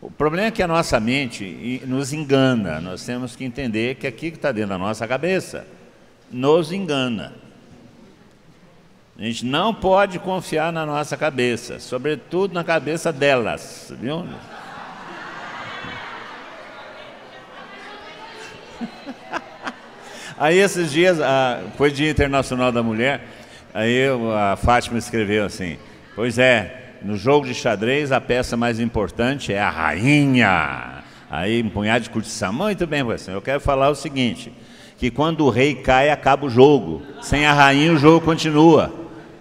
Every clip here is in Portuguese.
O problema é que a nossa mente nos engana. Nós temos que entender que aquilo que está dentro da nossa cabeça nos engana. A gente não pode confiar na nossa cabeça, sobretudo na cabeça delas, viu? Aí esses dias, foi Dia Internacional da Mulher, aí a Fátima escreveu assim: pois é, no jogo de xadrez a peça mais importante é a rainha. Aí um punhado de curtição. Muito bem, assim, eu quero falar o seguinte, que quando o rei cai acaba o jogo, sem a rainha o jogo continua,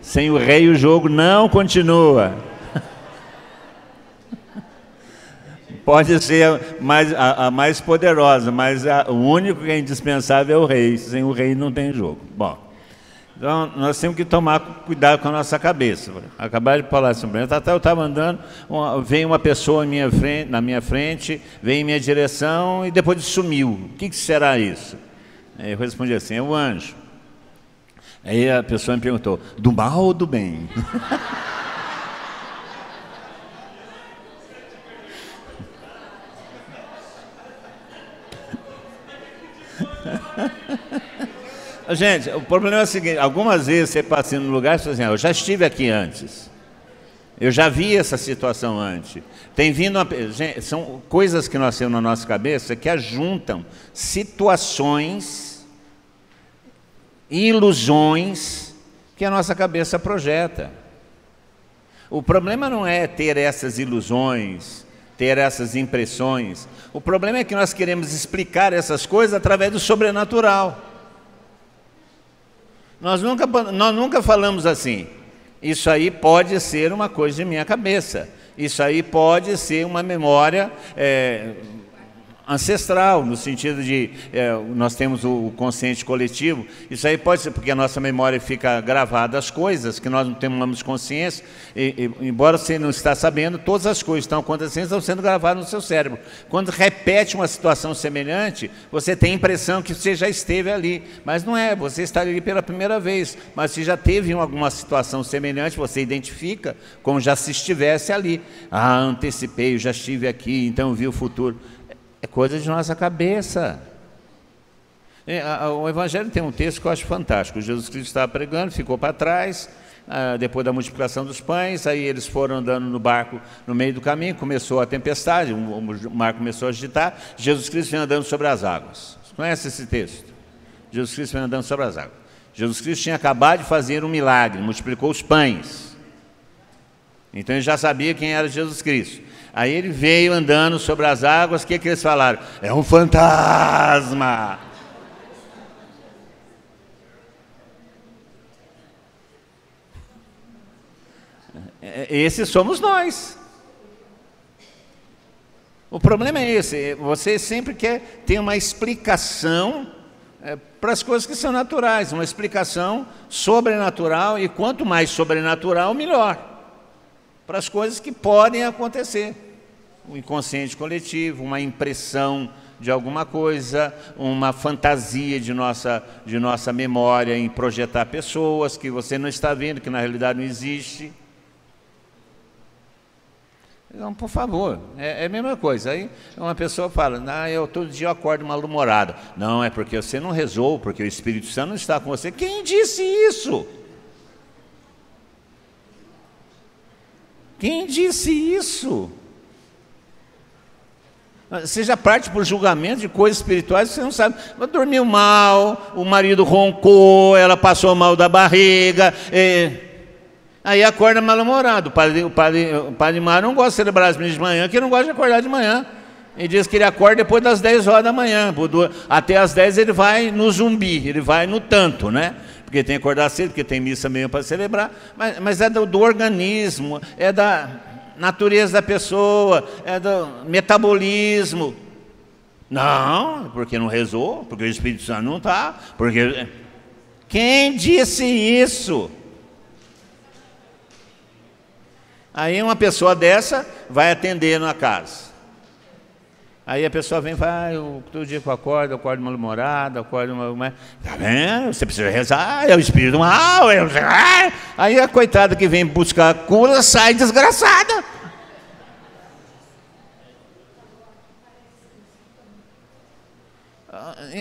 sem o rei o jogo não continua. Pode ser a mais poderosa, mas o único que é indispensável é o rei. Sem o rei não tem jogo. Bom, então nós temos que tomar cuidado com a nossa cabeça. Acabaram de falar sobre isso. Eu estava andando, veio uma pessoa na minha frente, veio em minha direção e depois sumiu. O que será isso? Aí eu respondi assim: é o anjo. Aí a pessoa me perguntou: do mal ou do bem? Gente, o problema é o seguinte: algumas vezes você passa no lugar e fala assim: eu já estive aqui antes, eu já vi essa situação antes. Tem vindo gente, são coisas que nós temos na nossa cabeça que ajuntam situações, ilusões que a nossa cabeça projeta. O problema não é ter essas ilusões, ter essas impressões. O problema é que nós queremos explicar essas coisas através do sobrenatural. Nós nunca falamos assim: isso aí pode ser uma coisa de minha cabeça, isso aí pode ser uma memória ancestral, no sentido de nós temos o consciente coletivo. Isso aí pode ser porque a nossa memória fica gravada as coisas que nós não temos consciência, embora você não está sabendo, todas as coisas que estão acontecendo estão sendo gravadas no seu cérebro. Quando repete uma situação semelhante, você tem a impressão que você já esteve ali, mas não é, você está ali pela primeira vez, mas se já teve alguma situação semelhante, você identifica como já se estivesse ali. Antecipei, eu já estive aqui, então eu vi o futuro. É coisa de nossa cabeça. O Evangelho tem um texto que eu acho fantástico. Jesus Cristo estava pregando, ficou para trás, depois da multiplicação dos pães, aí eles foram andando no barco no meio do caminho, começou a tempestade, o mar começou a agitar, Jesus Cristo vem andando sobre as águas. Você conhece esse texto? Jesus Cristo vem andando sobre as águas. Jesus Cristo tinha acabado de fazer um milagre, multiplicou os pães. Então ele já sabia quem era Jesus Cristo. Aí ele veio andando sobre as águas, o que eles falaram? É um fantasma! Esses somos nós. O problema é esse: você sempre quer ter uma explicação para as coisas que são naturais, uma explicação sobrenatural, e quanto mais sobrenatural, melhor, para as coisas que podem acontecer. O inconsciente coletivo, uma impressão de alguma coisa, uma fantasia de nossa memória em projetar pessoas que você não está vendo, que na realidade não existe. Então, por favor, é a mesma coisa. Aí uma pessoa fala: eu todo dia eu acordo mal-humorado. Não, é porque você não rezou, porque o Espírito Santo não está com você. Quem disse isso? Quem disse isso? Você já parte por julgamento de coisas espirituais que você não sabe. Dormiu mal, o marido roncou, ela passou mal da barriga, aí acorda mal-humorado. O padre Mário não gosta de celebrar as missas de manhã, porque ele não gosta de acordar de manhã. Ele diz que ele acorda depois das 10 horas da manhã. Até as 10 ele vai no zumbi, ele vai no tanto, né? Porque tem que acordar cedo, porque tem missa mesmo para celebrar. Mas é do organismo, é da natureza da pessoa, é do metabolismo. Não, porque não rezou, porque o Espírito Santo não está, porque... Quem disse isso? Aí uma pessoa dessa vai atender na casa. Aí a pessoa vem e fala: todo dia que eu acordo mal-humorado, tá vendo? Você precisa rezar, é o espírito mal. Aí a coitada que vem buscar a cura sai desgraçada.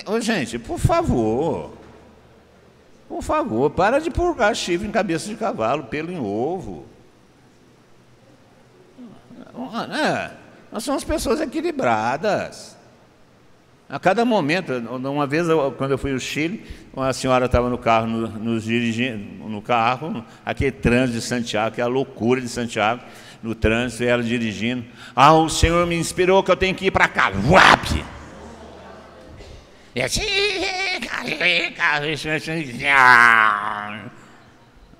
Ô, gente, por favor, para de purgar chifre em cabeça de cavalo, pelo em ovo. Nós somos pessoas equilibradas. A cada momento, uma vez, quando eu fui ao Chile, uma senhora estava no carro, nos dirigindo, no carro, aquele trânsito de Santiago, aquela loucura de Santiago, no trânsito, e ela dirigindo. O Senhor me inspirou que eu tenho que ir para cá. Uap! E assim...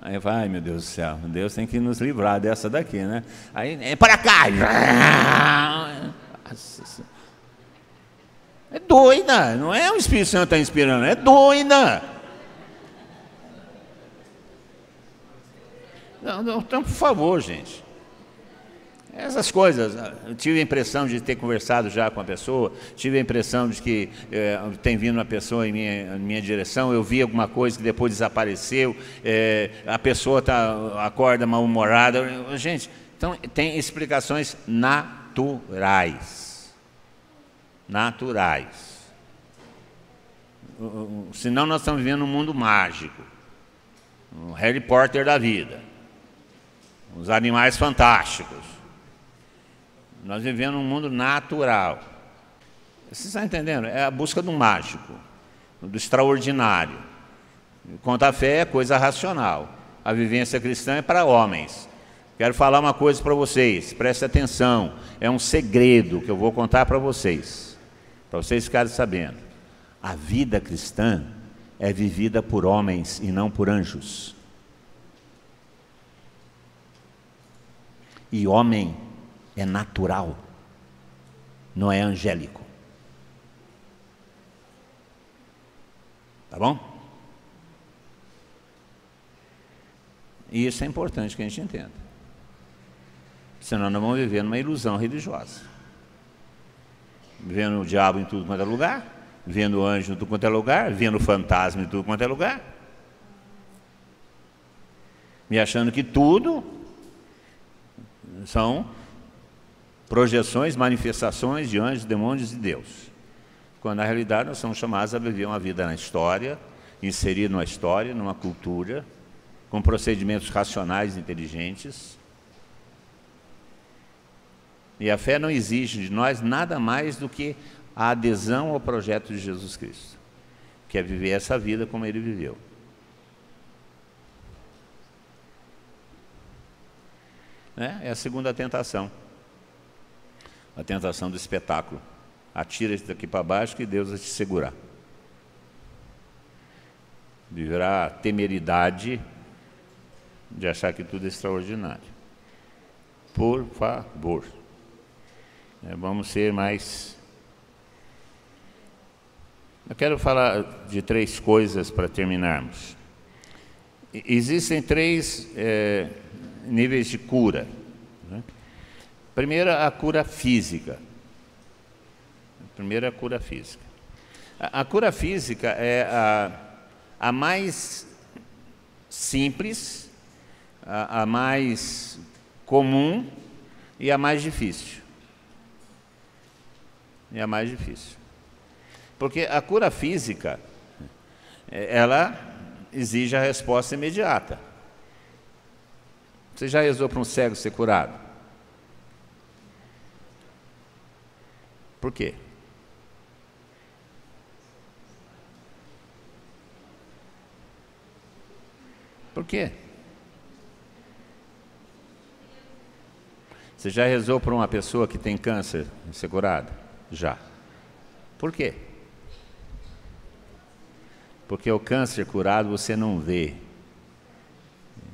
Aí eu falo, ai meu Deus do céu, Deus tem que nos livrar dessa daqui, né? Aí, é para cá! É doida, não é o Espírito Santo que está inspirando, é doida. Não, então, por favor, gente. Essas coisas, eu tive a impressão de ter conversado já com a pessoa, tive a impressão de que tem vindo uma pessoa em minha direção, eu vi alguma coisa que depois desapareceu, a pessoa acorda mal-humorada. Gente, então tem explicações naturais. Senão nós estamos vivendo um mundo mágico, um Harry Potter da vida, os animais fantásticos. Nós vivemos num mundo natural. Você está entendendo? É a busca do mágico, do extraordinário. Enquanto a fé é coisa racional. A vivência cristã é para homens. Quero falar uma coisa para vocês, prestem atenção. É um segredo que eu vou contar para vocês ficarem sabendo. A vida cristã é vivida por homens e não por anjos. E homem é natural, não é angélico. Tá bom? E isso é importante que a gente entenda. Senão nós vamos viver numa ilusão religiosa. Vendo o diabo em tudo quanto é lugar, vendo o anjo em tudo quanto é lugar, vendo o fantasma em tudo quanto é lugar. E achando que tudo são projeções, manifestações de anjos, demônios e Deus. Quando na realidade nós somos chamados a viver uma vida na história, inserido numa história, numa cultura, com procedimentos racionais e inteligentes. E a fé não exige de nós nada mais do que a adesão ao projeto de Jesus Cristo, que é viver essa vida como Ele viveu. É a segunda tentação. A tentação do espetáculo. Atira-te daqui para baixo que Deus vai te segurar. Viverá a temeridade de achar que tudo é extraordinário. Por favor. Vamos ser mais... Eu quero falar de 3 coisas para terminarmos. Existem 3 níveis de cura. Primeiro, a cura física. Primeiro, a cura física. A cura física é a mais simples, a mais comum e a mais difícil. É a mais difícil. Porque a cura física, ela exige a resposta imediata. Você já rezou para um cego ser curado? Por quê? Por quê? Você já rezou para uma pessoa que tem câncer ser curada? Já. Por quê? Porque o câncer curado você não vê.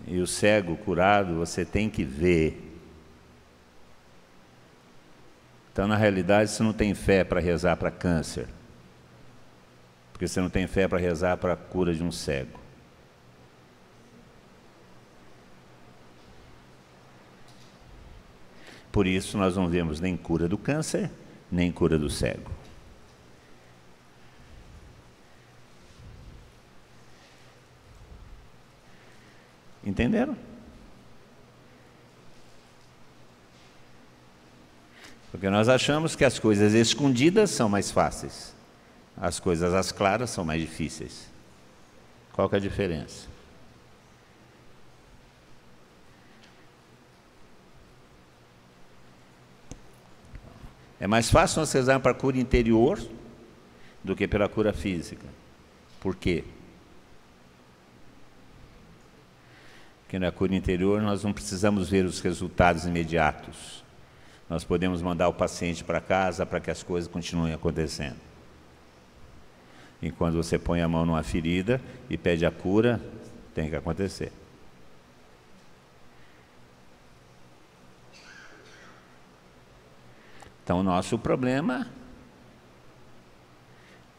E o cego curado você tem que ver. Então, na realidade, você não tem fé para rezar para câncer. Porque você não tem fé para rezar para a cura de um cego. Por isso, nós não vemos nem cura do câncer, nem cura do cego. Entenderam? Porque nós achamos que as coisas escondidas são mais fáceis. as coisas às claras são mais difíceis. Qual que é a diferença? É mais fácil nós rezarmos para a cura interior do que pela cura física. Por quê? Porque na cura interior nós não precisamos ver os resultados imediatos. Nós podemos mandar o paciente para casa para que as coisas continuem acontecendo. E quando você põe a mão numa ferida e pede a cura, tem que acontecer. Então o nosso problema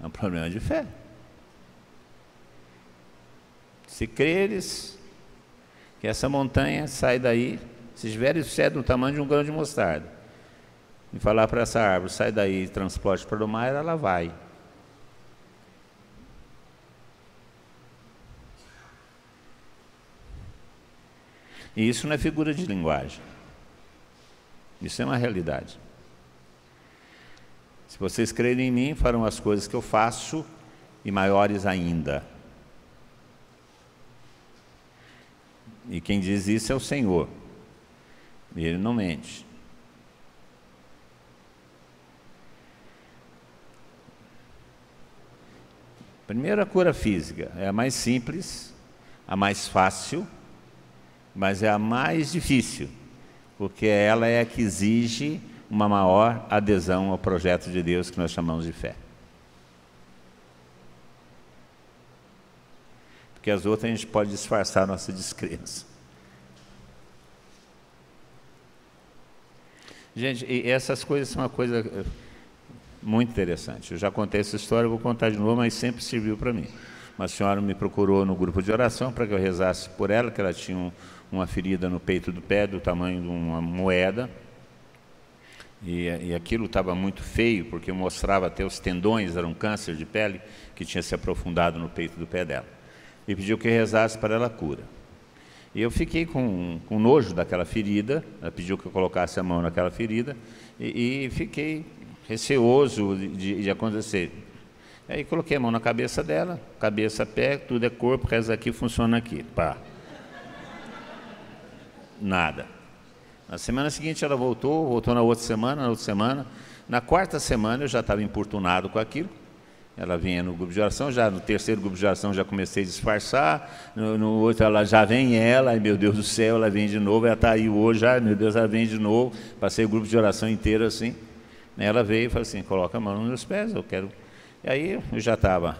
é um problema de fé. Se creres que essa montanha sai daí, se tiveres fé do tamanho de um grão de mostarda, e falar para essa árvore, sai daí e transporte para o mar, ela vai. E isso não é figura de linguagem. Isso é uma realidade. Se vocês crerem em mim, farão as coisas que eu faço e maiores ainda. E quem diz isso é o Senhor. E Ele não mente. Primeiro, a cura física é a mais simples, a mais fácil, mas é a mais difícil, porque ela é a que exige uma maior adesão ao projeto de Deus que nós chamamos de fé. Porque as outras a gente pode disfarçar a nossa descrença. Gente, e essas coisas são uma coisa muito interessante. Eu já contei essa história, eu vou contar de novo, mas sempre serviu para mim. Uma senhora me procurou no grupo de oração para que eu rezasse por ela, que ela tinha uma ferida no peito do pé do tamanho de uma moeda. E aquilo estava muito feio, porque mostrava até os tendões, era um câncer de pele que tinha se aprofundado no peito do pé dela. E pediu que eu rezasse para ela a cura. E eu fiquei com nojo daquela ferida, ela pediu que eu colocasse a mão naquela ferida, e fiquei receoso de acontecer. Aí coloquei a mão na cabeça dela, cabeça, pé, tudo é corpo, reza aqui, funciona aqui. Pá. Nada. Na semana seguinte ela voltou na outra semana. Na quarta semana eu já estava importunado com aquilo. Ela vinha no grupo de oração, já no terceiro grupo de oração já comecei a disfarçar, no outro ela já vem ela, ai meu Deus do céu, ela vem de novo, ela está aí hoje, ai meu Deus, ela vem de novo. Passei o grupo de oração inteiro assim. Ela veio e falou assim, coloca a mão nos meus pés, eu quero. E aí eu já estava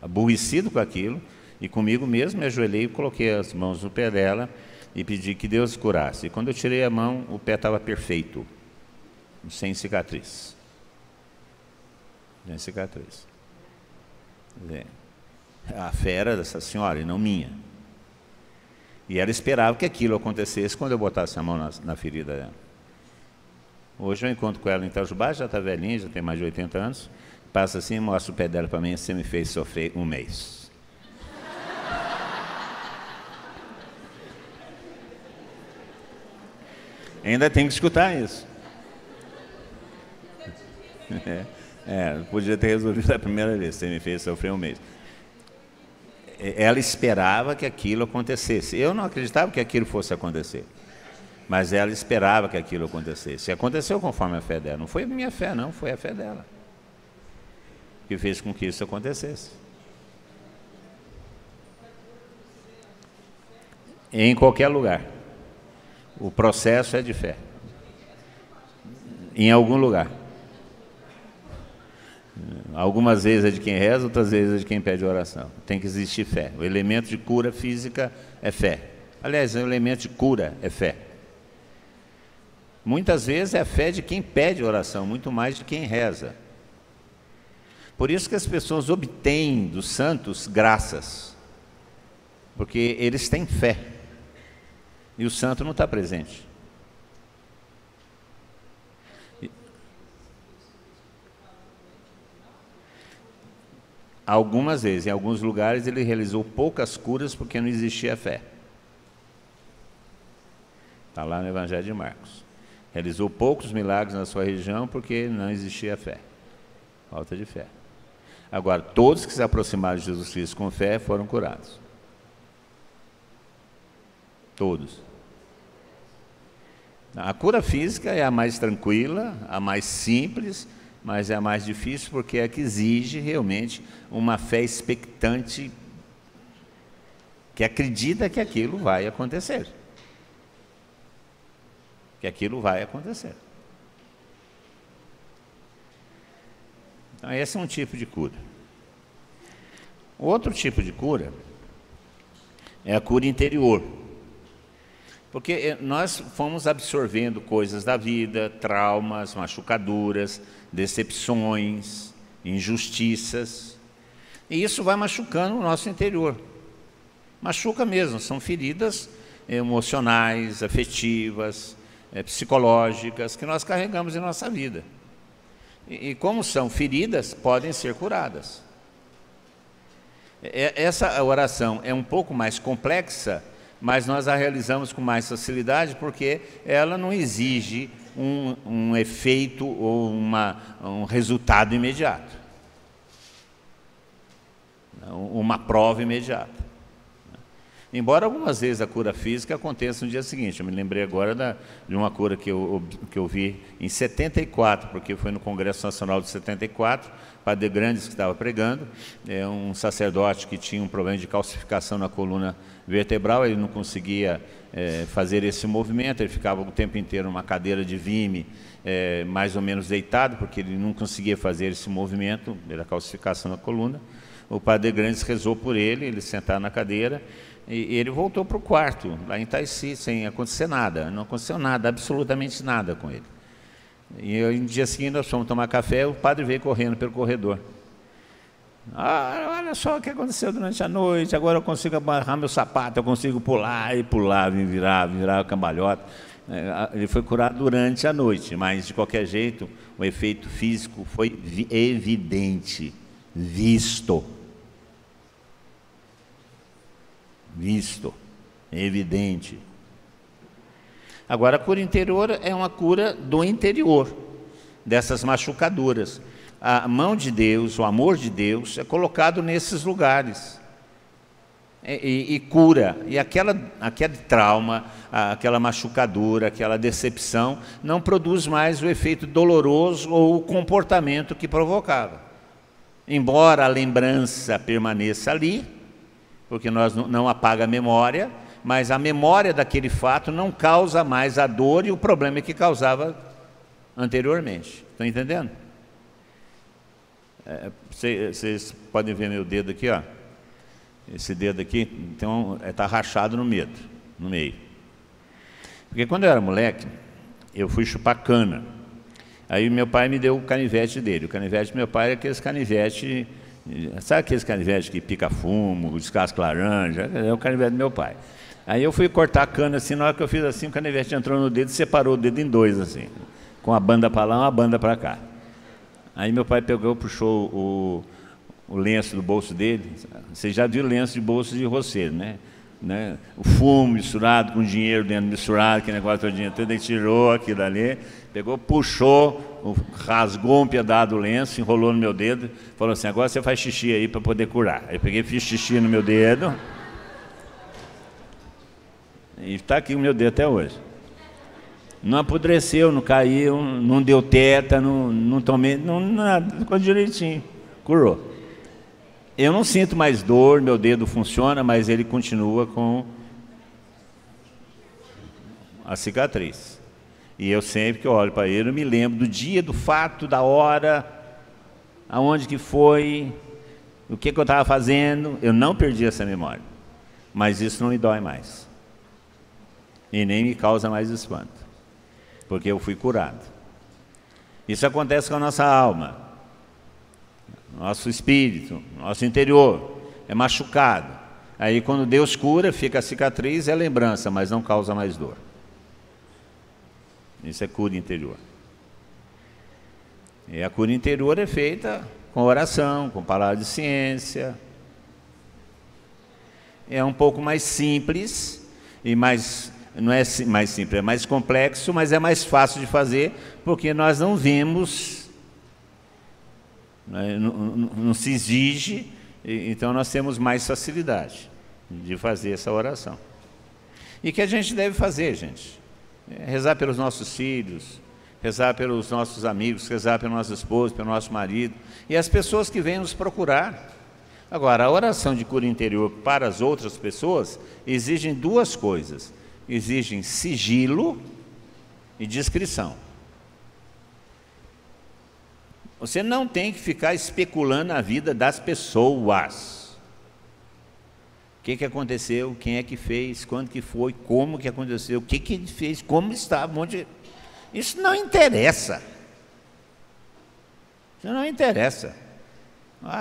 aborrecido com aquilo, e comigo mesmo me ajoelhei e coloquei as mãos no pé dela, e pedi que Deus curasse. E quando eu tirei a mão, o pé estava perfeito, sem cicatriz. Sem cicatriz. A fé era dessa senhora e não minha. E ela esperava que aquilo acontecesse quando eu botasse a mão na ferida dela. Hoje eu encontro com ela em Itajubá, já está velhinha, já tem mais de 80 anos. Passa assim e mostra o pé dela para mim, você me fez sofrer um mês. Ainda tem que escutar isso. Podia ter resolvido da primeira vez, você me fez sofrer um mês. Ela esperava que aquilo acontecesse. Eu não acreditava que aquilo fosse acontecer, mas ela esperava que aquilo acontecesse. E aconteceu conforme a fé dela. Não foi a minha fé, não, foi a fé dela que fez com que isso acontecesse. Em qualquer lugar. O processo é de fé. Em algum lugar. Algumas vezes é de quem reza, outras vezes é de quem pede oração. Tem que existir fé. O elemento de cura física é fé. Aliás, o elemento de cura é fé. Muitas vezes é a fé de quem pede oração, muito mais de quem reza. Por isso que as pessoas obtêm dos santos graças, porque eles têm fé. E o santo não está presente. Algumas vezes, em alguns lugares, ele realizou poucas curas porque não existia fé. Está lá no Evangelho de Marcos. Realizou poucos milagres na sua região porque não existia fé. Falta de fé. Agora, todos que se aproximaram de Jesus Cristo com fé foram curados. Todos. A cura física é a mais tranquila, a mais simples, mas é a mais difícil porque é a que exige realmente uma fé expectante, que acredita que aquilo vai acontecer. Que aquilo vai acontecer. Então, esse é um tipo de cura. Outro tipo de cura é a cura interior. Porque nós fomos absorvendo coisas da vida, traumas, machucaduras, decepções, injustiças. E isso vai machucando o nosso interior. Machuca mesmo, são feridas emocionais, afetivas, psicológicas, que nós carregamos em nossa vida. E como são feridas, podem ser curadas. Essa oração é um pouco mais complexa, mas nós a realizamos com mais facilidade, porque ela não exige um efeito ou um resultado imediato, uma prova imediata. Embora algumas vezes a cura física aconteça no dia seguinte. Eu me lembrei agora de uma cura que eu vi em 74, porque foi no Congresso Nacional de 74, Padre Grandes que estava pregando, um sacerdote que tinha um problema de calcificação na coluna vertebral, ele não conseguia fazer esse movimento, ele ficava o tempo inteiro numa cadeira de vime, mais ou menos deitado, porque ele não conseguia fazer esse movimento, era calcificação na coluna. O Padre Grandes rezou por ele, ele sentado na cadeira, e ele voltou para o quarto, lá em Itaici, sem acontecer nada. Não aconteceu nada, absolutamente nada com ele. E no dia seguinte nós fomos tomar café, o padre veio correndo pelo corredor. Olha só o que aconteceu durante a noite, agora eu consigo amarrar meu sapato, eu consigo pular, e pular, virar a cambalhota. Ele foi curado durante a noite, mas de qualquer jeito o efeito físico foi evidente, visto, evidente. Agora, a cura interior é uma cura do interior, dessas machucaduras. A mão de Deus, o amor de Deus é colocado nesses lugares e cura. E aquele trauma, aquela machucadura, aquela decepção não produz mais o efeito doloroso ou o comportamento que provocava. Embora a lembrança permaneça ali, porque nós não apaga a memória, mas a memória daquele fato não causa mais a dor e o problema que causava anteriormente. Estão entendendo? Vocês podem ver meu dedo aqui, ó. Esse dedo aqui então, está rachado no meio. Porque quando eu era moleque, eu fui chupar cana. Aí meu pai me deu o canivete dele. O canivete do meu pai é aqueles canivete... Sabe aqueles canivetes que pica fumo, descasca laranja? É o canivete do meu pai. Aí eu fui cortar a cana assim, na hora que eu fiz assim, o canivete entrou no dedo e separou o dedo em dois, assim, com a banda para lá e uma banda para cá. Aí meu pai pegou, puxou o lenço do bolso dele. Você já viu lenço de bolso de roceiro, né? O fumo misturado com dinheiro dentro, misturado, aquele negócio todinho, tudo, ele tirou aquilo ali, pegou, puxou, rasgou um pedaço do lenço, enrolou no meu dedo, falou assim: agora você faz xixi aí para poder curar. Aí eu peguei, fiz xixi no meu dedo, e está aqui o meu dedo até hoje. Não apodreceu, não caiu, não deu teta, não tomei, nada, ficou direitinho, curou. Eu não sinto mais dor, meu dedo funciona, mas ele continua com a cicatriz. E eu sempre que eu olho para ele, eu me lembro do dia, do fato, da hora, aonde que foi, o que eu estava fazendo. Eu não perdi essa memória, mas isso não me dói mais. E nem me causa mais espanto, porque eu fui curado. Isso acontece com a nossa alma. Nosso espírito, nosso interior é machucado. Aí quando Deus cura, fica a cicatriz, é lembrança, mas não causa mais dor. Isso é cura interior. E a cura interior é feita com oração, com palavra de ciência. É um pouco mais simples, e não é mais simples, é mais complexo, mas é mais fácil de fazer, porque nós não vemos não se exige, então nós temos mais facilidade de fazer essa oração. E que a gente deve fazer, gente? Rezar pelos nossos filhos, rezar pelos nossos amigos, rezar pelo nosso esposo, pelo nosso marido, e as pessoas que vêm nos procurar. Agora, a oração de cura interior para as outras pessoas exigem duas coisas: exigem sigilo e discrição. Você não tem que ficar especulando a vida das pessoas. O que aconteceu, quem é que fez, quando que foi, como que aconteceu, o que ele fez, como estava, onde... Isso não interessa. Isso não interessa.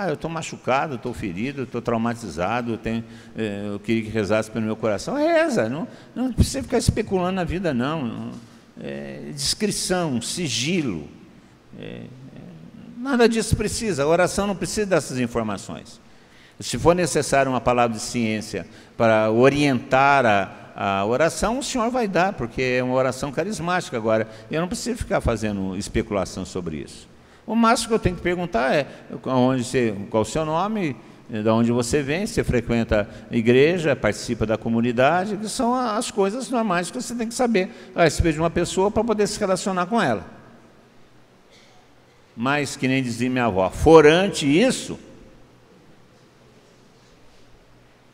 Eu estou machucado, estou ferido, estou traumatizado, eu queria que rezasse pelo meu coração. Reza, não precisa ficar especulando na vida, não. Discrição, sigilo. Nada disso precisa. A oração não precisa dessas informações. Se for necessário uma palavra de ciência para orientar a oração, o Senhor vai dar, porque é uma oração carismática. Agora, eu não preciso ficar fazendo especulação sobre isso. O máximo que eu tenho que perguntar é qual o seu nome, de onde você vem, se você frequenta a igreja, participa da comunidade, que são as coisas normais que você tem que saber a respeito de uma pessoa para poder se relacionar com ela. Mas, que nem dizia minha avó, forante isso,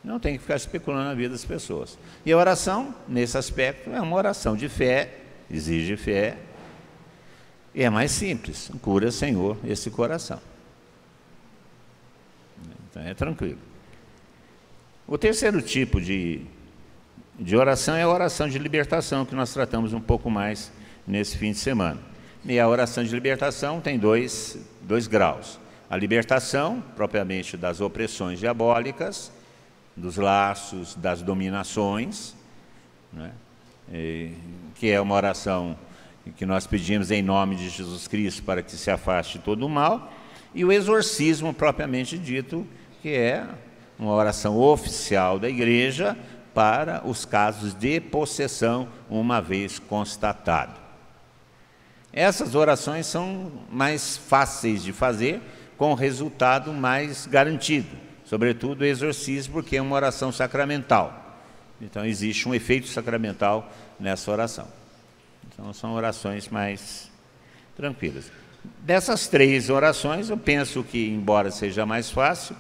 não tem que ficar especulando a vida das pessoas. E a oração, nesse aspecto, é uma oração de fé, exige fé, e é mais simples: cura, Senhor, esse coração. Então é tranquilo. O terceiro tipo de oração é a oração de libertação, que nós tratamos um pouco mais nesse fim de semana. E a oração de libertação tem dois graus. A libertação, propriamente, das opressões diabólicas, dos laços, das dominações, né? Que é uma oração que nós pedimos em nome de Jesus Cristo para que se afaste todo o mal, e o exorcismo propriamente dito, que é uma oração oficial da igreja para os casos de possessão, uma vez constatado. Essas orações são mais fáceis de fazer, com resultado mais garantido. Sobretudo o exorcismo, porque é uma oração sacramental. Então existe um efeito sacramental nessa oração. Então são orações mais tranquilas. Dessas três orações, eu penso que, embora seja mais fácil,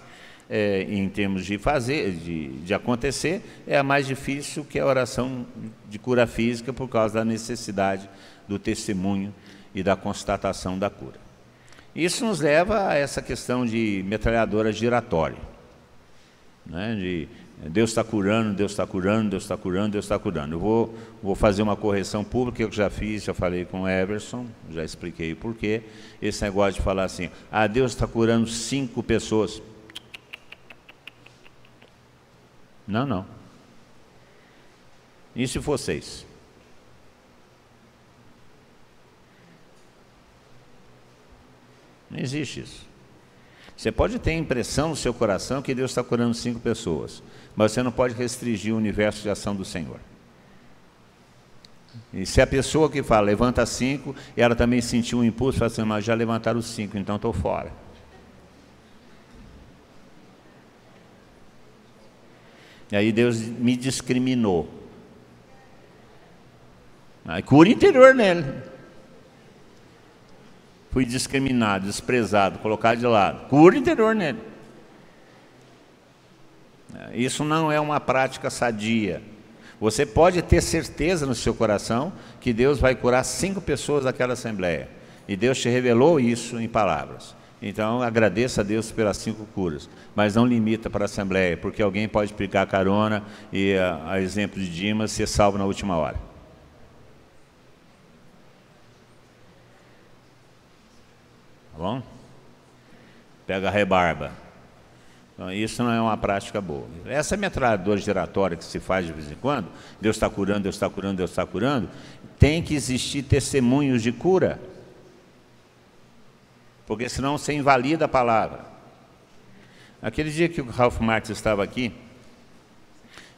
em termos de fazer, de acontecer, é a mais difícil, que é a oração de cura física, por causa da necessidade do testemunho e da constatação da cura. Isso nos leva a essa questão de metralhadora giratória, né? De Deus está curando, Deus está curando, Deus está curando, Deus está curando. Eu vou fazer uma correção pública, eu já fiz, já falei com o Everson, já expliquei por quê. Esse negócio de falar assim: Deus está curando 5 pessoas. Não. E se for 6? Não existe isso. Você pode ter a impressão no seu coração que Deus está curando 5 pessoas, mas você não pode restringir o universo de ação do Senhor. E se a pessoa que fala, levanta 5, e ela também sentiu um impulso, fala assim: mas já levantaram 5, então estou fora. E aí Deus me discriminou. Aí cura interior nele. Fui discriminado, desprezado, colocado de lado. Cura interior nele. Isso não é uma prática sadia. Você pode ter certeza no seu coração que Deus vai curar 5 pessoas daquela assembleia. E Deus te revelou isso em palavras. Então agradeça a Deus pelas 5 curas. Mas não limita para a assembleia, porque alguém pode pegar carona e, a exemplo de Dimas, ser salvo na última hora. Tá bom? Pega a rebarba. Então, isso não é uma prática boa. Essa metralhadora giratória que se faz de vez em quando, Deus está curando, Deus está curando, Deus está curando, tem que existir testemunhos de cura, porque senão você invalida a palavra. Aquele dia que o Ralph Martins estava aqui,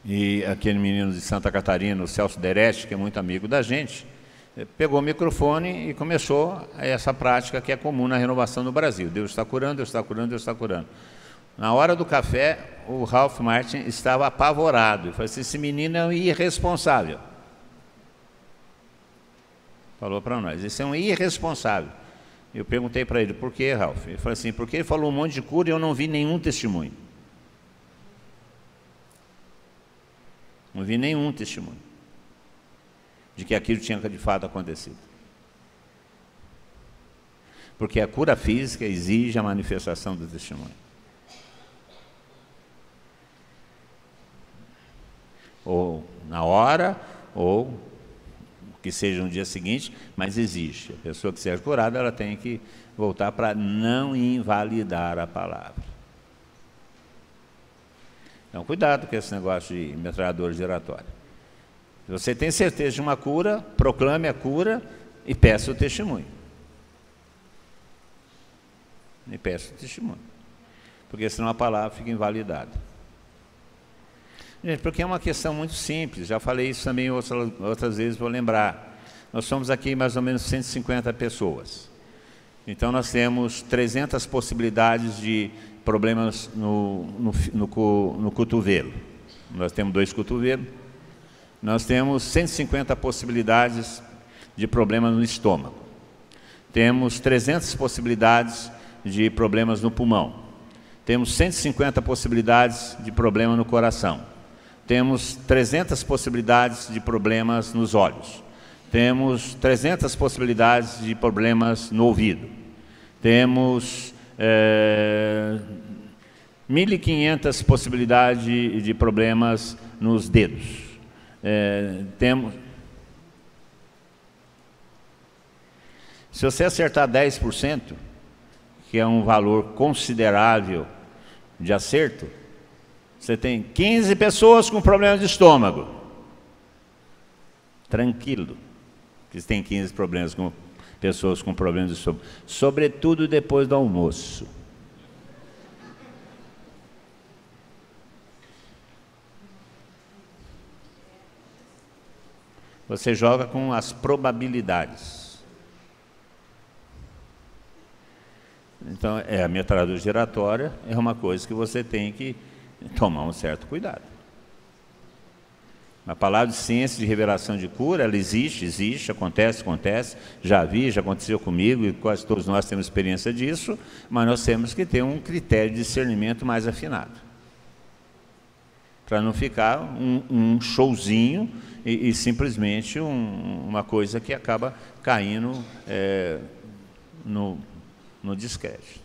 e aquele menino de Santa Catarina, o Celso Dereste, que é muito amigo da gente, pegou o microfone e começou essa prática que é comum na renovação no Brasil. Deus está curando, Deus está curando, Deus está curando. Na hora do café, o Ralph Martin estava apavorado. Ele falou assim, esse menino é um irresponsável. Falou para nós, esse é um irresponsável. Eu perguntei para ele, por que, Ralph? Ele falou assim, porque ele falou um monte de cura e eu não vi nenhum testemunho. Não vi nenhum testemunho de que aquilo tinha de fato acontecido. Porque a cura física exige a manifestação do testemunho. Ou na hora, ou que seja no dia seguinte, mas existe. A pessoa que seja curada, ela tem que voltar para não invalidar a palavra. Então, cuidado com esse negócio de metralhadora giratória. Se você tem certeza de uma cura, proclame a cura e peça o testemunho. E peça o testemunho. Porque senão a palavra fica invalidada. Gente, porque é uma questão muito simples, já falei isso também outras vezes, vou lembrar. Nós somos aqui mais ou menos 150 pessoas. Então nós temos 300 possibilidades de problemas no cotovelo. Nós temos 2 cotovelos. Nós temos 150 possibilidades de problemas no estômago. Temos 300 possibilidades de problemas no pulmão. Temos 150 possibilidades de problema no coração. Temos 300 possibilidades de problemas nos olhos. Temos 300 possibilidades de problemas no ouvido. Temos 1.500 possibilidades de problemas nos dedos. Se você acertar 10%, que é um valor considerável de acerto, você tem 15 pessoas com problemas de estômago. Tranquilo. Você tem 15 pessoas com problemas de estômago. Sobretudo depois do almoço. Você joga com as probabilidades. Então, a metralhadora giratória é uma coisa que você tem que tomar um certo cuidado. A palavra de ciência de revelação de cura, ela existe, acontece, já vi, já aconteceu comigo, e quase todos nós temos experiência disso, mas nós temos que ter um critério de discernimento mais afinado. Para não ficar um showzinho e simplesmente uma coisa que acaba caindo no descrédito.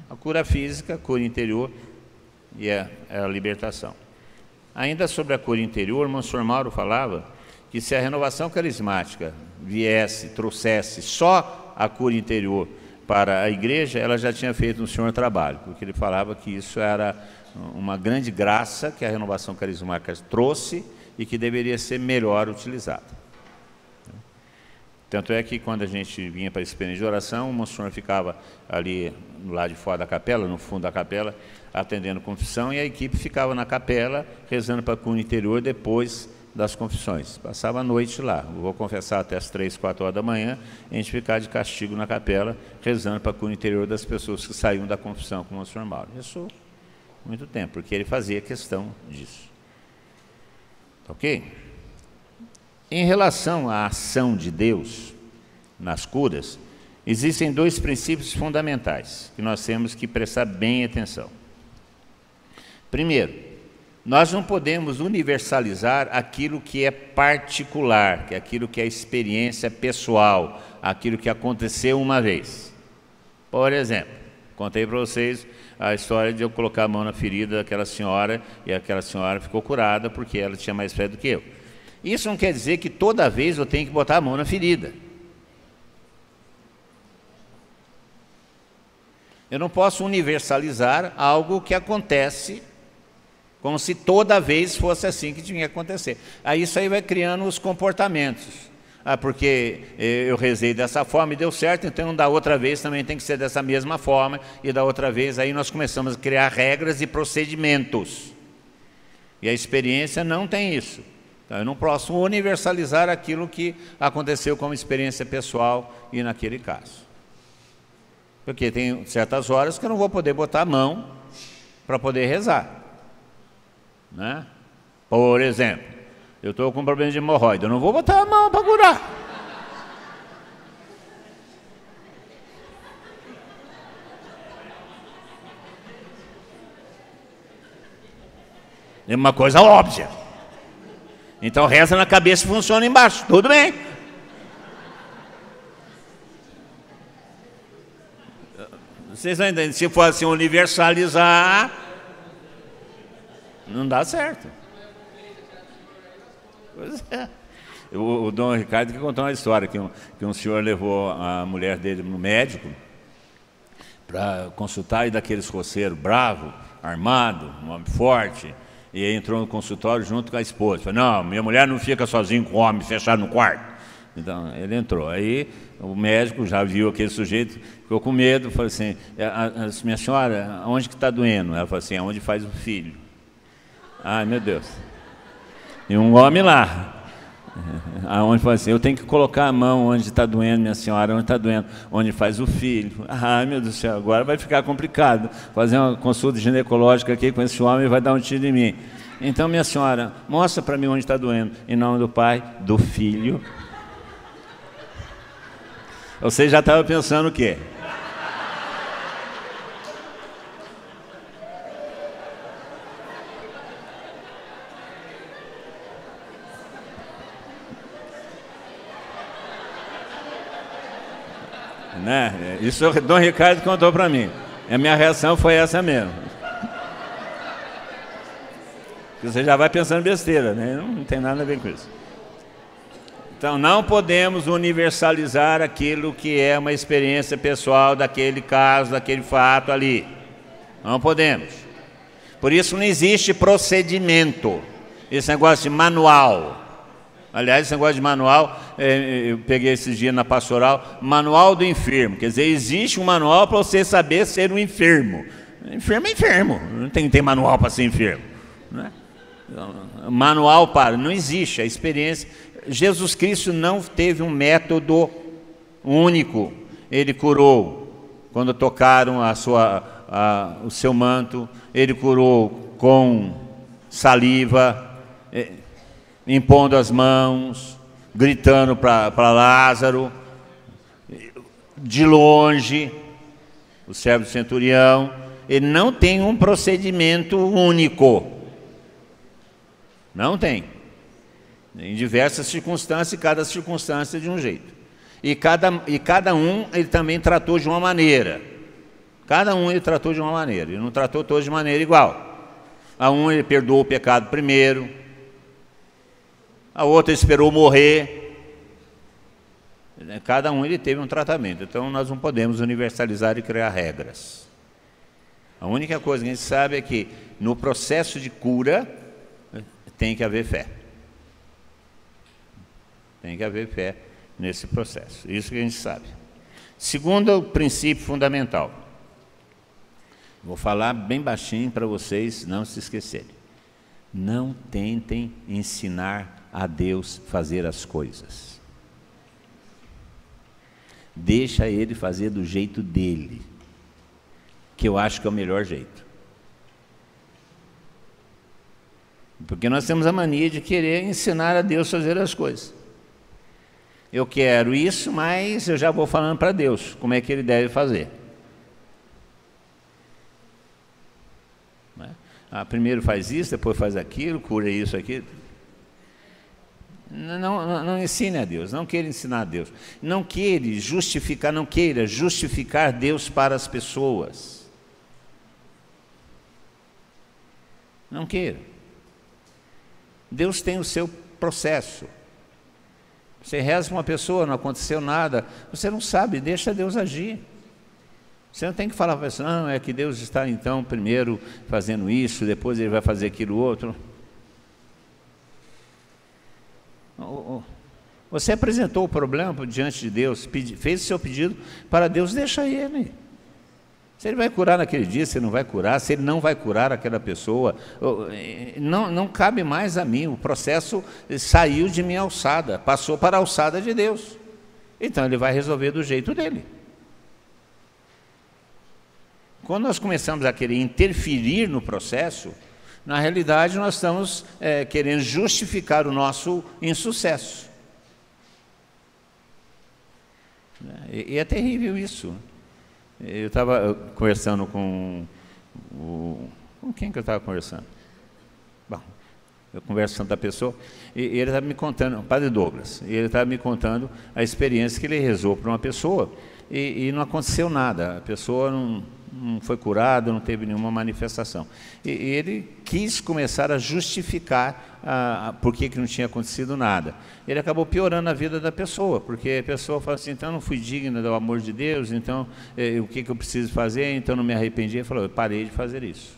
A cura física, a cura interior e a libertação. Ainda sobre a cura interior, o Monsenhor Mauro falava que se a renovação carismática trouxesse só a cura interior para a igreja, ela já tinha feito um senhor trabalho, porque ele falava que isso era uma grande graça que a renovação carismática trouxe e que deveria ser melhor utilizada. Tanto é que quando a gente vinha para esse experiência de oração, o Monsenhor ficava ali no lado de fora da capela, no fundo da capela, atendendo confissão, e a equipe ficava na capela, rezando para a cura interior depois das confissões. Passava a noite lá, vou confessar até as 3, 4 horas da manhã, a gente ficava de castigo na capela, rezando para a cura interior das pessoas que saíam da confissão com o Monsenhor Mauro. Isso muito tempo, porque ele fazia questão disso. Ok? Em relação à ação de Deus nas curas, existem 2 princípios fundamentais que nós temos que prestar bem atenção. Primeiro, nós não podemos universalizar aquilo que é particular, que é aquilo que é experiência pessoal, aquilo que aconteceu uma vez. Por exemplo, contei para vocês a história de eu colocar a mão na ferida daquela senhora, e aquela senhora ficou curada porque ela tinha mais fé do que eu. Isso não quer dizer que toda vez eu tenho que botar a mão na ferida. Eu não posso universalizar algo que acontece como se toda vez fosse assim que tinha que acontecer. Aí isso aí vai criando os comportamentos. Porque eu rezei dessa forma e deu certo, então da outra vez também tem que ser dessa mesma forma, e da outra vez aí nós começamos a criar regras e procedimentos. E a experiência não tem isso. Então, eu não posso universalizar aquilo que aconteceu como experiência pessoal e naquele caso. Porque tem certas horas que eu não vou poder botar a mão para poder rezar, né? Por exemplo, eu estou com um problema de hemorroida, eu não vou botar a mão para curar. É uma coisa óbvia. Então reza na cabeça e funciona embaixo, tudo bem. Vocês não entendem? Se for assim universalizar, não dá certo. Pois é. O Dom Ricardo que contou uma história que um senhor levou a mulher dele no médico para consultar, e daqueles roceiros bravo, armado, um homem forte, e aí entrou no consultório junto com a esposa. Falou: não, minha mulher não fica sozinha com o homem fechado no quarto. Então ele entrou. Aí o médico já viu aquele sujeito, ficou com medo, falou assim: minha senhora, aonde que está doendo? Ela falou assim: aonde faz o filho. Ai, meu Deus. E um homem lá, aonde fala assim: eu tenho que colocar a mão onde está doendo, minha senhora, onde está doendo, onde faz o filho. Ai, meu Deus do céu, agora vai ficar complicado. Fazer uma consulta ginecológica aqui com esse homem vai dar um tiro em mim. Então, minha senhora, mostra para mim onde está doendo. Em nome do Pai, do Filho. Você já estava pensando o quê? Né? Isso o Dom Ricardo contou para mim. A minha reação foi essa mesmo. Você já vai pensando besteira, né? Não tem nada a ver com isso. Então, não podemos universalizar aquilo que é uma experiência pessoal daquele caso, daquele fato ali. Não podemos. Por isso não existe procedimento. Esse negócio de manual. Aliás, esse negócio de manual, eu peguei esses dias na pastoral, manual do enfermo. Quer dizer, existe um manual para você saber ser um enfermo. Enfermo é enfermo, não tem manual para ser enfermo. Né? Manual para, não existe a experiência. Jesus Cristo não teve um método único. Ele curou quando tocaram o seu manto, ele curou com saliva, impondo as mãos, gritando para Lázaro, de longe, o servo do centurião. Ele não tem um procedimento único. Não tem. Em diversas circunstâncias, cada circunstância de um jeito. E cada um ele também tratou de uma maneira. Cada um ele tratou de uma maneira. Ele não tratou todos de maneira igual. A um ele perdoou o pecado primeiro. A outra esperou morrer. Cada um ele teve um tratamento. Então nós não podemos universalizar e criar regras. A única coisa que a gente sabe é que no processo de cura tem que haver fé. Tem que haver fé nesse processo. Isso que a gente sabe. Segundo princípio fundamental. Vou falar bem baixinho para vocês não se esquecerem. Não tentem ensinar a Deus fazer as coisas. Deixa Ele fazer do jeito dele, que eu acho que é o melhor jeito. Porque nós temos a mania de querer ensinar a Deus a fazer as coisas. Eu quero isso, mas eu já vou falando para Deus como é que Ele deve fazer. Primeiro faz isso, depois faz aquilo, cura isso, aquilo. Não ensine a Deus, não queira ensinar a Deus. Não queira justificar Deus para as pessoas. Não queira. Deus tem o seu processo. Você reza para uma pessoa, não aconteceu nada, você não sabe, deixa Deus agir. Você não tem que falar para a pessoa: não, é que Deus está então primeiro fazendo isso, depois Ele vai fazer aquilo outro. Você apresentou o problema diante de Deus, fez o seu pedido para Deus, deixa Ele. Se ele vai curar naquele dia, se ele não vai curar, se ele não vai curar aquela pessoa, não cabe mais a mim. O processo saiu de minha alçada, passou para a alçada de Deus. Então ele vai resolver do jeito dele. Quando nós começamos a querer interferir no processo, na realidade nós estamos querendo justificar o nosso insucesso. E é terrível isso. Eu estava conversando com quem que eu estava conversando? Bom, eu converso com tanta pessoa, e ele estava me contando, o padre Douglas, e ele estava me contando a experiência que ele rezou para uma pessoa, e não aconteceu nada, a pessoa não foi curada, não teve nenhuma manifestação. E ele quis começar a justificar por que não tinha acontecido nada. Ele acabou piorando a vida da pessoa, porque a pessoa fala assim, então eu não fui digna do amor de Deus, então o que eu preciso fazer, então não me arrependi. Ele falou, eu parei de fazer isso.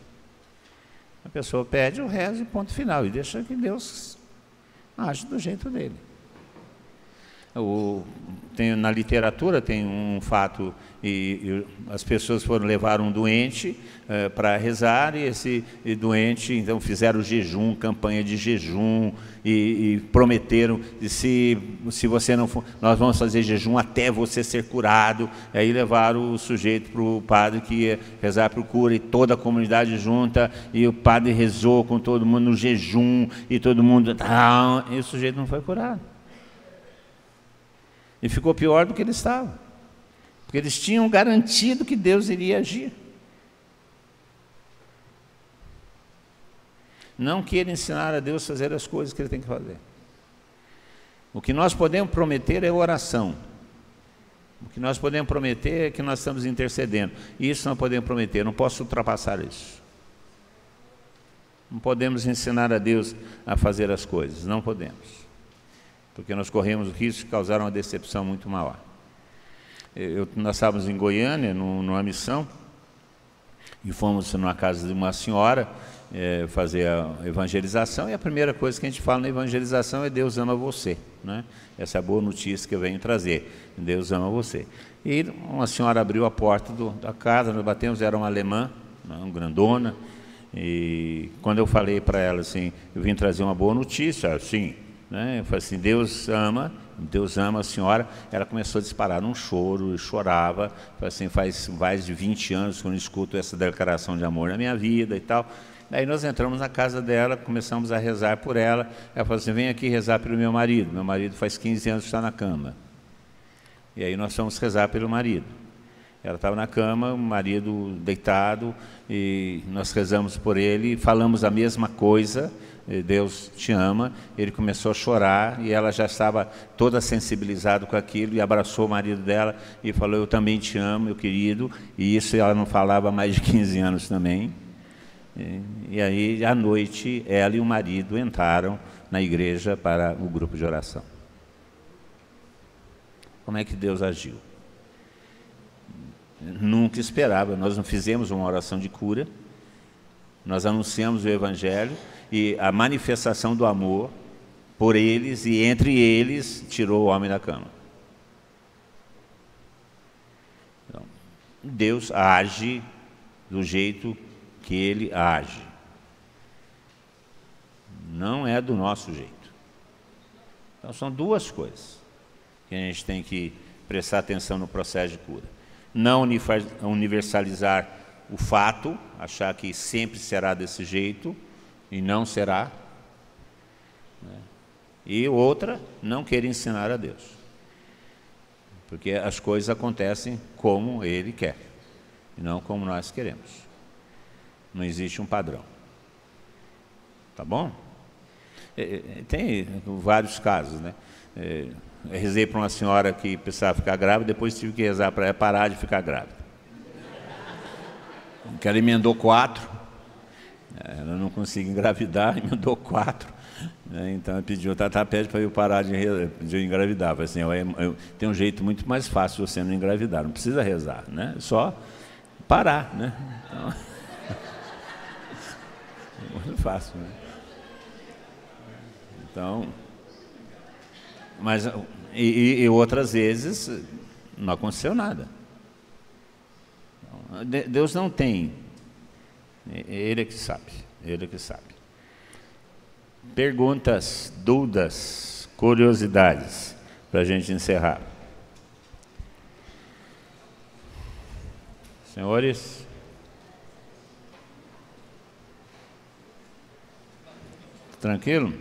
A pessoa pede o rezo e ponto final, e deixa que Deus age do jeito dele. Na literatura tem um fato, e as pessoas levaram um doente para rezar, e esse doente, então fizeram jejum, campanha de jejum, e prometeram, se você não for, nós vamos fazer jejum até você ser curado. E aí levaram o sujeito para o padre que ia rezar para o cura, e toda a comunidade junta, e o padre rezou com todo mundo no jejum, e todo mundo, e o sujeito não foi curado. E ficou pior do que ele estava, porque eles tinham garantido que Deus iria agir. Não queira ensinar a Deus a fazer as coisas que Ele tem que fazer. O que nós podemos prometer é oração. O que nós podemos prometer é que nós estamos intercedendo. Isso nós podemos prometer, não posso ultrapassar isso. Não podemos ensinar a Deus a fazer as coisas, não podemos. Porque nós corremos o risco de causar uma decepção muito maior. Nós estávamos em Goiânia, numa missão, e fomos numa casa de uma senhora fazer a evangelização, e a primeira coisa que a gente fala na evangelização é Deus ama você, né? Essa é a boa notícia que eu venho trazer, Deus ama você. E uma senhora abriu a porta da casa, nós batemos, era uma alemã, uma grandona, e quando eu falei para ela assim, eu vim trazer uma boa notícia, assim, né? Eu falei assim, Deus ama a senhora. Ela começou a disparar um choro, eu chorava. Falei assim, faz mais de 20 anos que eu não escuto essa declaração de amor na minha vida e tal. Aí nós entramos na casa dela, começamos a rezar por ela. Ela falou assim, vem aqui rezar pelo meu marido faz 15 anos que está na cama. E aí nós fomos rezar pelo marido. Ela estava na cama, o marido deitado, e nós rezamos por ele, falamos a mesma coisa, Deus te ama. Ele começou a chorar, e ela já estava toda sensibilizada com aquilo, e abraçou o marido dela, e falou, eu também te amo, meu querido, e isso ela não falava há mais de 15 anos também. E aí, à noite, ela e o marido entraram na igreja para o grupo de oração. Como é que Deus agiu? Nunca esperava. Nós não fizemos uma oração de cura, nós anunciamos o Evangelho, e a manifestação do amor por eles e entre eles tirou o homem da cama. Então, Deus age do jeito que Ele age, não é do nosso jeito. Então são duas coisas que a gente tem que prestar atenção no processo de cura: não universalizar o fato, achar que sempre será desse jeito, e não será, né? E outra, não querer ensinar a Deus, porque as coisas acontecem como Ele quer, e não como nós queremos. Não existe um padrão, tá bom? Tem vários casos, né? Eu rezei para uma senhora que precisava ficar grávida, depois tive que rezar para ela parar de ficar grávida, porque ela emendou 4, ela não conseguia engravidar, emendou 4, né? Então ela pediu, pede para eu parar de engravidar. Eu falei assim, tem um jeito muito mais fácil de você não engravidar, não precisa rezar, né? É só parar, né? Então, muito fácil, né? Então, mas e outras vezes não aconteceu nada. Deus não tem. Ele é que sabe. Ele é que sabe. Perguntas, dúvidas, curiosidades, para a gente encerrar. Senhores? Tranquilo?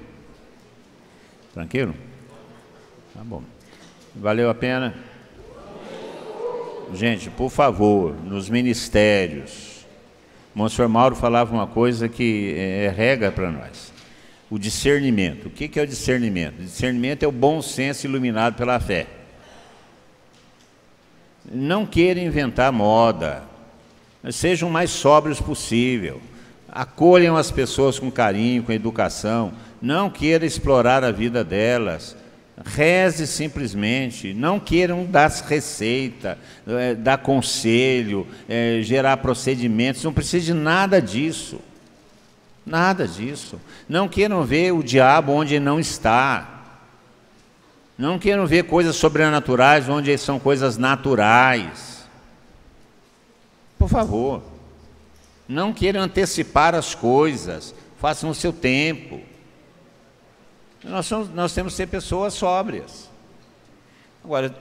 Tranquilo? Tá bom. Valeu a pena? Gente, por favor, nos ministérios, o Monsenhor Mauro falava uma coisa que é regra para nós. O discernimento. O que é o discernimento? O discernimento é o bom senso iluminado pela fé. Não queira inventar moda. Sejam o mais sóbrios possível. Acolham as pessoas com carinho, com educação. Não queira explorar a vida delas. Reze simplesmente. Não queiram dar receita, dar conselho, gerar procedimentos. Não precisa de nada disso. Nada disso. Não queiram ver o diabo onde ele não está. Não queiram ver coisas sobrenaturais onde são coisas naturais. Por favor. Não queiram antecipar as coisas. Façam o seu tempo. Nós temos que ser pessoas sóbrias. Agora,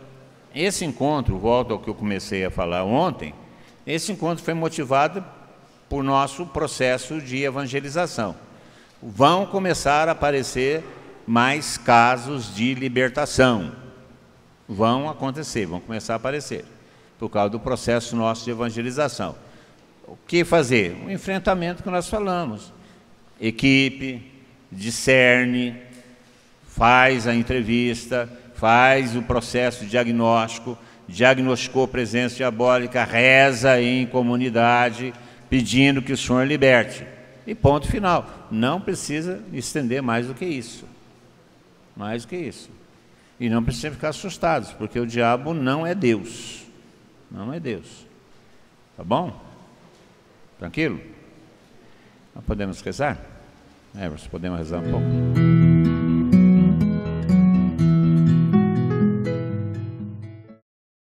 esse encontro, volto ao que eu comecei a falar ontem, esse encontro foi motivado por nosso processo de evangelização. Vão começar a aparecer mais casos de libertação. Vão acontecer, vão começar a aparecer, por causa do processo nosso de evangelização. O que fazer? O enfrentamento que nós falamos. Equipe, discerne, faz a entrevista, faz o processo diagnóstico, diagnosticou presença diabólica, reza em comunidade, pedindo que o Senhor liberte. E ponto final. Não precisa estender mais do que isso. Mais do que isso. E não precisa ficar assustados, porque o diabo não é Deus. Não é Deus. Tá bom? Tranquilo? Nós podemos rezar? Everson, podemos rezar um pouco?